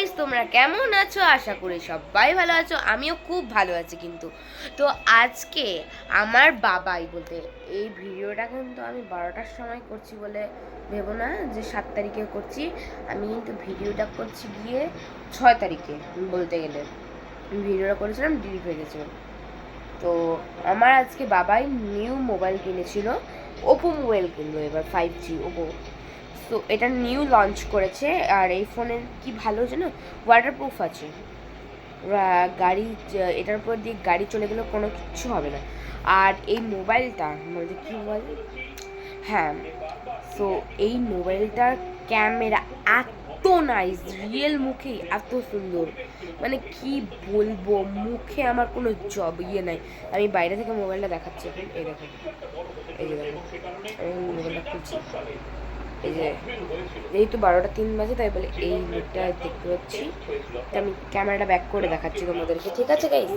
Guys, তোমরা কেমন আছো? আশা করি সবাই ভালো আছো, আমিও খুব ভালো আছি। কিন্তু তো আজকে আমার বাবাই বলতে এই ভিডিওটা কিন্তু আমি 12টার সময় করছি বলে ভেবো না যে 7 তারিখে করছি। আমি কিন্তু ভিডিওটা করছি গিয়ে 6 তারিখে। বলতে গেলে ভিডিওটা করেছিলাম, ডিলিট হয়ে গেছিলো। তো আমার আজকে বাবাই নিউ মোবাইল কিনেছিল, ওপো মোবাইল কিনলো এবার 5G ওপো। তো এটা নিউ লঞ্চ করেছে। আর এই ফোনের কি ভালো জানো, ওয়াটারপ্রুফ আছে। গাড়ি এটার উপর দিয়ে গাড়ি চলে গেলেও কোনো কিচ্ছু হবে না। আর এই মোবাইলটা বলতে কী মোবাইল, হ্যাঁ, সো এই মোবাইলটার ক্যামেরা এত নাইস, রিয়েল মুখেই এত সুন্দর, মানে কি বলবো, মুখে আমার কোনো নাই। আমি বাইরে থেকে মোবাইলটা দেখাচ্ছি এখন, এই দেখো, এই যে দেখো, আমি মোবাইলটা খুলছি। এই যে যেহেতু 12টা 3 বাজে তাই বলে এই লুকটা দেখতে পাচ্ছি। তো আমি ক্যামেরাটা ব্যাক করে দেখাচ্ছি তোমাদেরকে, ঠিক আছে গাইস?